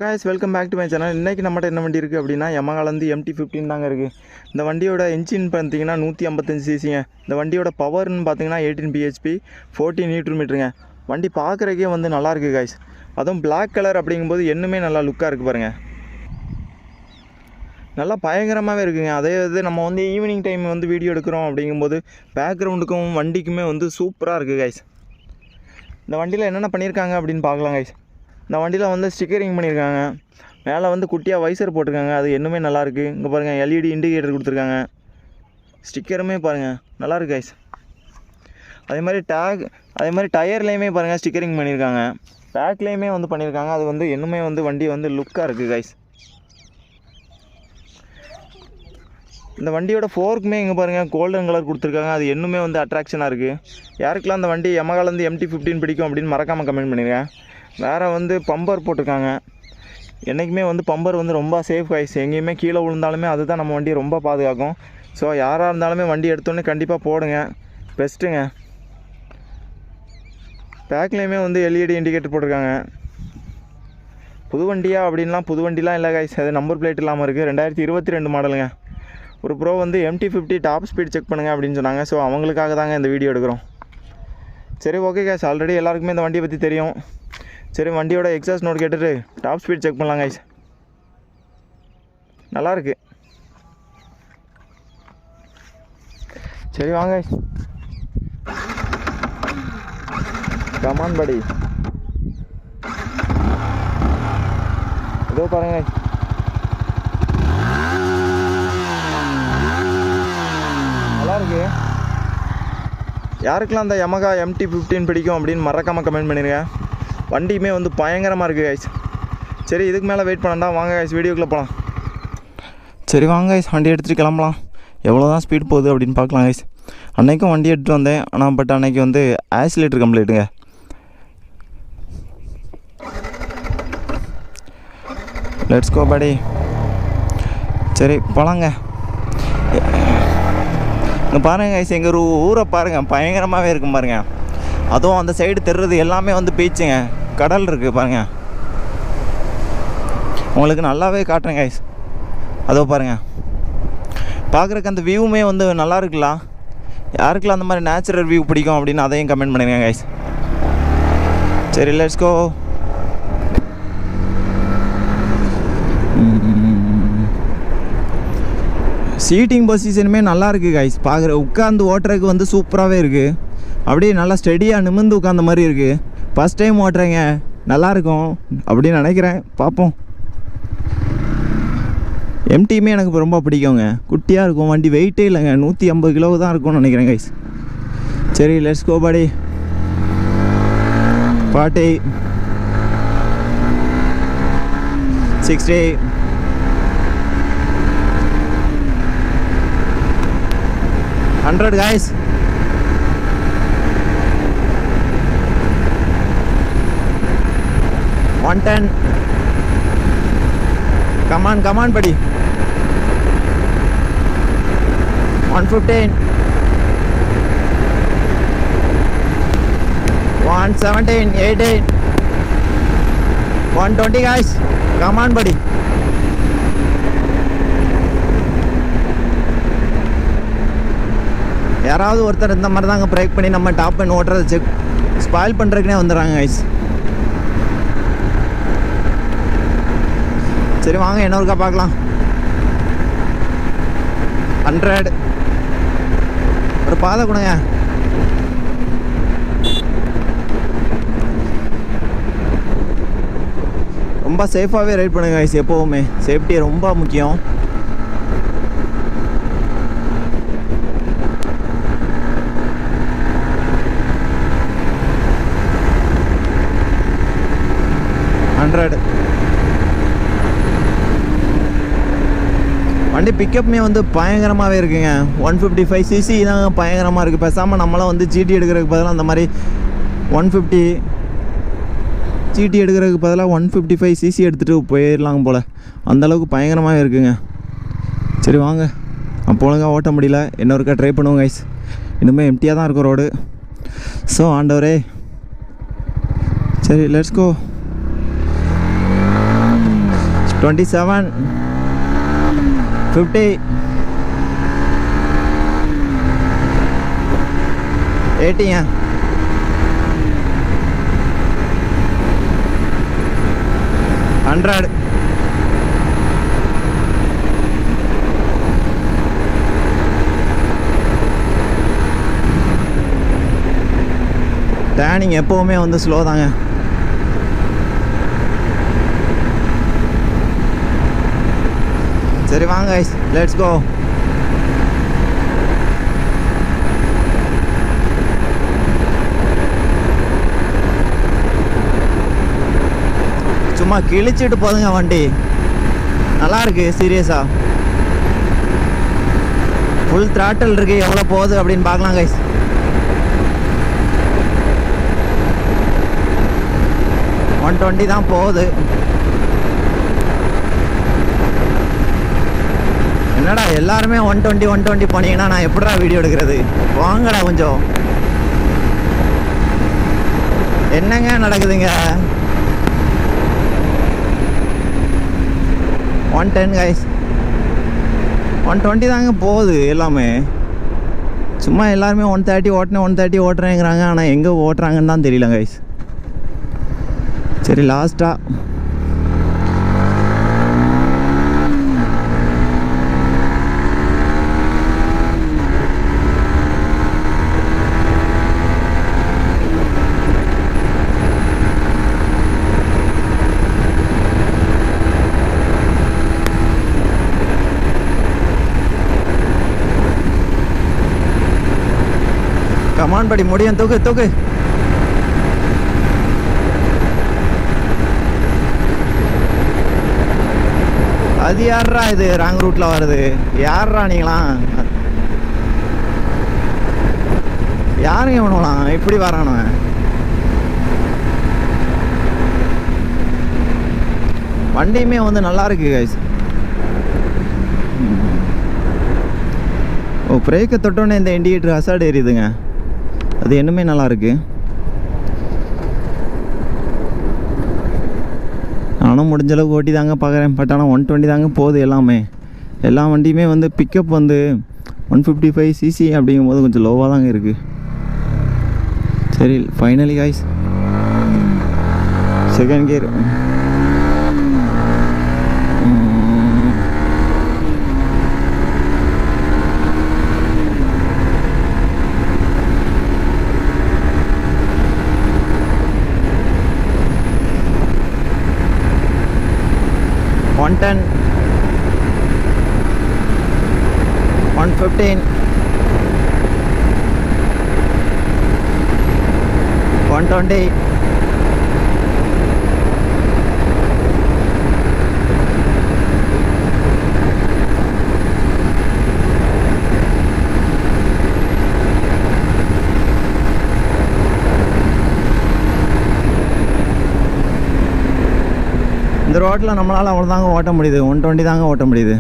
guys, welcome back to my channel. இன்றைக்கி நம்மகிட்ட என்ன வண்டி இருக்குது அப்படின்னா யமஹாலேருந்து MT-15 தாங்க இருக்குது. இந்த வண்டியோட என்ஜின் பார்த்தீங்கன்னா 155 சிசிங்க. இந்த வண்டியோட பவர்னு பார்த்தீங்கன்னா 18 bhp 14 Nm. வண்டி பார்க்குறக்கே வந்து நல்லாயிருக்கு guys. அதுவும் பிளாக் கலர் அப்படிங்கும்போது இன்னுமே நல்லா லுக்காக இருக்குது பாருங்கள். நல்லா பயங்கரமாகவே இருக்குங்க. அதே இது நம்ம வந்து ஈவினிங் டைம் வந்து வீடியோ எடுக்கிறோம் அப்படிங்கும்போது பேக்ரவுண்டுக்கும் வண்டிக்குமே வந்து சூப்பராக இருக்குது guys. இந்த வண்டியில் என்னென்ன பண்ணியிருக்காங்க அப்படின்னு பார்க்கலாம் guys. இந்த வண்டியில் வந்து ஸ்டிக்கரிங் பண்ணியிருக்காங்க. மேலே வந்து குட்டியாக வைசர் போட்டிருக்காங்க. அது இன்னுமே நல்லாயிருக்கு. இங்கே பாருங்கள், LED இண்டிகேட்டர் கொடுத்துருக்காங்க. ஸ்டிக்கருமே பாருங்கள் நல்லாயிருக்கு கைஸ். அதே மாதிரி டயர்லேயுமே பாருங்கள் ஸ்டிக்கரிங் பண்ணியிருக்காங்க. பேக்லேயுமே வந்து பண்ணியிருக்காங்க. அது வந்து இன்னுமே வந்து வண்டி வந்து லுக்காக இருக்குது கைஸ். இந்த வண்டியோட ஃபோர்க்குமே இங்கே பாருங்கள் கோல்டன் கலர் கொடுத்துருக்காங்க. அது இன்னுமே வந்து அட்ராக்ஷனாக இருக்குது. யாருக்கெல்லாம் அந்த வண்டி யமஹாலேருந்து MT-15 பிடிக்கும் அப்படின்னு மறக்காமல் கமெண்ட் பண்ணிடுங்க. வேறு வந்து பம்பர் போட்டிருக்காங்க. என்றைக்குமே வந்து பம்பர் வந்து ரொம்ப சேஃப் கைஸ். எங்கேயுமே கீழே விழுந்தாலுமே அதுதான் நம்ம வண்டியை ரொம்ப பாதுகாக்கும். ஸோ யாராக இருந்தாலுமே வண்டி எடுத்தோன்னே கண்டிப்பாக போடுங்க, பெஸ்ட்டுங்க. பேக்லேயுமே வந்து LED இண்டிகேட்டர் போட்டிருக்காங்க. புது வண்டியா அப்படின்லாம் புது வண்டிலாம் இல்லை கைஸ். அது நம்பர் பிளேட் இல்லாமல் இருக்குது. 2022 மாடலுங்க. ஒரு ப்ரோ வந்து MT-50 டாப் ஸ்பீட் செக் பண்ணுங்கள் அப்படின்னு சொன்னாங்க. ஸோ அவங்களுக்காக தாங்க இந்த வீடியோ எடுக்கிறோம். சரி ஓகே கைஸ், ஆல்ரெடி எல்லாருக்குமே இந்த வண்டியை பற்றி தெரியும். சரி, வண்டியோட எக்ஸாஸ்ட் நோட் கேட்டுட்டு டாப் ஸ்பீட் செக் பண்ணலாம் கைஸ். நல்லாயிருக்கு. சரி வாங்க கைஸ், கமான் படி. இதோ பாருங்க கைஸ், நல்லாயிருக்கு. யாருக்கெல்லாம் அந்த யமஹா MT-15 பிடிக்கும் அப்படின்னு மறக்காமல் கமெண்ட் பண்ணிடுங்க. வண்டியுமே வந்து பயங்கரமாக இருக்குது கைஸ். சரி, இதுக்கு மேலே வெயிட் பண்ணண்டா, வாங்க கைஸ் வீடியோக்குள்ளே போகலாம். சரி வாங்க கைஸ், வண்டி எடுத்துகிட்டு கிளம்பலாம். எவ்வளோ தான் ஸ்பீட் போகுது அப்படின்னு பார்க்கலாம் கைஸ். அன்றைக்கும் வண்டி எடுத்துகிட்டு வந்தேன். ஆனால் பட் அன்றைக்கி வந்து ஆக்சிலேட்டர் கம்ப்ளைண்ட்டுங்க. லெட்ஸ் கோ படி. சரி போகலாங்க. இங்கே பாருங்கள் கைஸ், எங்கள் ஊரை பாருங்கள், பயங்கரமாகவே இருக்கும் பாருங்கள். அதுவும் அந்த சைடு தெரிறது எல்லாமே வந்து பீச்சுங்க, கடல் இருக்குது பாருங்கள். உங்களுக்கு நல்லாவே காட்டுறேன் கைஸ். அதோ பாருங்கள், பார்க்குறக்கு அந்த வியூவுமே வந்து நல்லா இருக்குல்ல. யாருக்கெல்லாம் அந்த மாதிரி நேச்சுரல் வியூ பிடிக்கும் அப்படின்னு அதையும் கமெண்ட் பண்ணுங்க கைஸ். சரி லெட்ஸ் கோ. சீட்டிங் பொசிஷனுமே நல்லா இருக்குது கைஸ். பார்க்குற உட்காந்து ஓட்டுறதுக்கு வந்து சூப்பராகவே இருக்குது. அப்படியே நல்லா ஸ்டெடியாக நிமிர்ந்து உட்காந்த மாதிரி இருக்குது. ஃபஸ்ட் டைம் ஓட்டுறேங்க, நல்லாயிருக்கும் அப்படின்னு நினைக்கிறேன். பார்ப்போம். MTயுமே எனக்கு ரொம்ப பிடிக்குங்க. குட்டியாக இருக்கும் வண்டி, வெயிட்டே இல்லைங்க, 150 கிலோ தான் இருக்கும்னு நினைக்கிறேன் கைஸ். சரி let's go body. 40 60 100 guys. One 10. Come on buddy. 115. 117, 18. 120 guys. Come on buddy. யாராவது ஒருத்தர் இந்த மாதிரி தாங்க பிரேக் பண்ணி நம்ம டாப் பண்ணி ஓட்டுறதை செக் ஸ்பாயில் பண்ணுறதுக்குனே வந்துடுறாங்க கைஸ். சரி வாங்க, இன்னொருக்கா பார்க்கலாம். 100. ஒரு பாதை கொடுங்க. ரொம்ப சேஃபாகவே ரைட் பண்ணுங்க கைஸ். எப்போவுமே சேஃப்டி ரொம்ப முக்கியம். வண்டி பிக்கப்புமே வந்து பயங்கரமாகவே இருக்குங்க. 155 சிசி தான் பயங்கரமாக இருக்குது. பேசாமல் நம்மளாம் வந்து GT எடுக்கிறதுக்கு பதிலாக அந்த மாதிரி 150 GT எடுக்கிறதுக்கு பதிலாக 155 சிசி எடுத்துகிட்டு போயிடலாம் போல். அந்தளவுக்கு பயங்கரமாகவே இருக்குங்க. சரி வாங்க, அப்போ ஒழுங்காக ஓட்ட முடியல, இன்னொருக்கா ட்ரை பண்ணுவோம் கைஸ். இனிமேல் எம்டியாக தான் இருக்கும் ரோடு. ஸோ ஆண்டவரே, சரி லெட்ஸ் கோ. 27 50 80 100 டேனிங் எப்போவுமே வந்து ஸ்லோ தாங்க. சரி வாங்க guys, let's go. சும்மா கிழிச்சிட்டு போதுங்க வண்டி, நல்லா இருக்கு. சீரியஸா ஃபுல் த்ராட்டில் இருக்கு. எவ்வளோ போகுது அப்படின்னு பார்க்கலாம் guys. ஒன் 120 தான் போகுது. என்னடா எல்லாருமே 120 போனீங்கன்னா நான் எப்படிடா வீடியோ எடுக்கிறது? வாங்கடா கொஞ்சம். என்னங்க நடக்குதுங்க? 110 guys, 120 தாங்க போகுது எல்லாமே. சும்மா எல்லாருமே 130 ஓட்டுறேங்கிறாங்க. ஆனால் எங்கே ஓட்டுறாங்கன்னு தான் தெரியல guys. சரி லாஸ்ட்டாக கமான் படி, முடியும். தூக்கு தூக்கு. அது யாரா இது ராங் ரூட்டில் வருது? யாரா நீங்களாம்? யாருங்க இவனுலாம் இப்படி வரானு? வண்டியுமே வந்து நல்லா இருக்கு கைஸ். ஓ, பிரேக்கை தொட்டோன்னே இந்த இண்டிகேட்டர் ஹசார்ட் எரியுதுங்க. அது இன்னுமே நல்லா இருக்கு. நானும் முடிஞ்சளவுக்கு ஓட்டி தாங்க பார்க்குறேன். பட் ஆனால் 120 தாங்க போகுது எல்லாமே. எல்லா வண்டியுமே வந்து பிக்கப் வந்து 155 cc அப்படிங்கும்போது கொஞ்சம் லோவாக தாங்க இருக்குது. சரி finally guys, second gear. One 10, 115, 120, இந்த ரோட்டில் நம்மளால் அவ்வளோதாங்க ஓட்ட முடியுது. 120 தாங்க ஓட்ட முடியுது.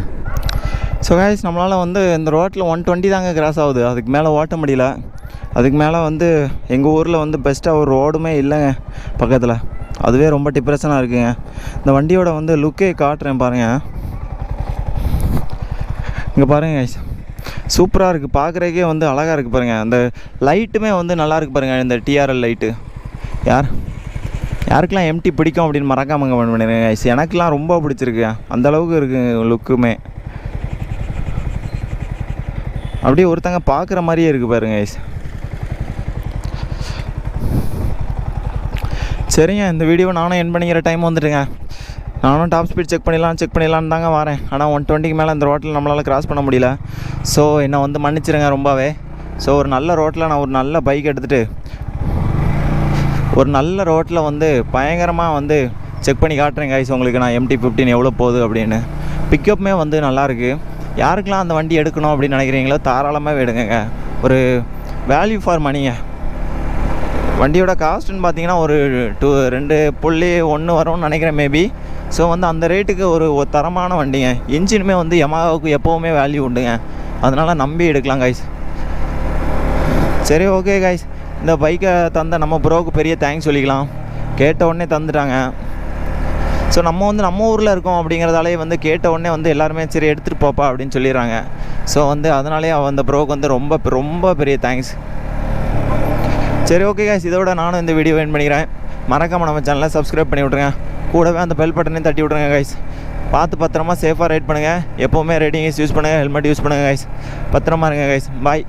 ஸோ கைஸ், நம்மளால் வந்து இந்த ரோட்டில் 120 தாங்க கிராஸ் ஆகுது. அதுக்கு மேலே ஓட்ட முடியல. அதுக்கு மேலே வந்து எங்கள் ஊரில் வந்து பெஸ்ட்டாக ஒரு ரோடுமே இல்லைங்க பக்கத்தில். அதுவே ரொம்ப டிப்ரெஷனாக இருக்குங்க. இந்த வண்டியோட வந்து லுக்கே காட்டுறேன் பாருங்கள். இங்கே பாருங்கள் கைஸ், சூப்பராக இருக்குது. பார்க்குறதுக்கே வந்து அழகாக இருக்குது பாருங்கள். அந்த லைட்டுமே வந்து நல்லா இருக்குது பாருங்கள். இந்த டிஆர்எல் லைட்டு யாருக்கெல்லாம் எம்டி பிடிக்கும் அப்படின்னு மறக்காம கமெண்ட் பண்ணிடுங்க கைஸ். எனக்குலாம் ரொம்ப பிடிச்சிருக்கு. அந்தளவுக்கு இருக்குது லுக்குமே. அப்படியே ஒருத்தங்க பார்க்குற மாதிரியே இருக்குது பாருங்க கைஸ். சரிங்க, இந்த வீடியோ நானும் என் பண்ணிக்கிற டைம் வந்துட்டுங்க. நானும் டாப் ஸ்பீட் செக் பண்ணிடலான்னு தாங்க வரேன். ஆனால் 120க்கு மேலே இந்த ரோட்டில் நம்மளால் கிராஸ் பண்ண முடியல. ஸோ என்னை வந்து மன்னிச்சிருங்க ரொம்பவே. ஸோ ஒரு நல்ல ரோட்டில் நான் ஒரு நல்ல பைக் எடுத்துகிட்டு ஒரு நல்ல ரோட்டில் வந்து பயங்கரமாக வந்து செக் பண்ணி காட்டுறேன் கைஸ் உங்களுக்கு. நான் MT-15 எவ்வளோ போகுது அப்படின்னு. பிக்கப்புமே வந்து நல்லாயிருக்கு. யாருக்கெல்லாம் அந்த வண்டி எடுக்கணும் அப்படின்னு நினைக்கிறீங்களோ தாராளமாக எடுங்க. ஒரு வேல்யூ ஃபார் மணிங்க. வண்டியோட காஸ்ட்டுன்னு பார்த்தீங்கன்னா ஒரு 2.1 வரும்னு நினைக்கிறேன் மேபி. ஸோ வந்து அந்த ரேட்டுக்கு ஒரு தரமான வண்டிங்க. இன்ஜினுமே வந்து யமாஹாவுக்கு எப்போவுமே வேல்யூ உண்டுங்க. அதனால் நம்பி எடுக்கலாம் கைஸ். சரி ஓகே கைஸ், இந்த பைக்கை தந்த நம்ம ப்ரோவுக்கு பெரிய தேங்க்ஸ் சொல்லிக்கலாம். கேட்ட உடனே தந்துட்டாங்க. ஸோ நம்ம வந்து நம்ம ஊரில் இருக்கோம் அப்படிங்கிறதாலே வந்து கேட்ட உடனே வந்து எல்லாருமே சரி எடுத்துகிட்டு போப்பா அப்படின்னு சொல்லிடுறாங்க. ஸோ வந்து அதனாலே அந்த ப்ரோக்கு வந்து ரொம்ப ரொம்ப பெரிய தேங்க்ஸ். சரி ஓகே கைஸ், இதோட நானும் இந்த வீடியோ எண்ட் பண்ணிக்கிறேன். மறக்காமல் நம்ம சேனலை சப்ஸ்கிரைப் பண்ணி விட்ருங்க. கூடவே அந்த பெல் பட்டனையும் தட்டி விட்ருங்க கைஸ். பார்த்து பத்திரமா சேஃபாக ரைட் பண்ணுங்கள். எப்போவுமே ரைடிங் யூஸ் பண்ணுங்கள், ஹெல்மெட் யூஸ் பண்ணுங்கள் கைஸ். பத்திரமா இருங்க கைஸ். பாய்.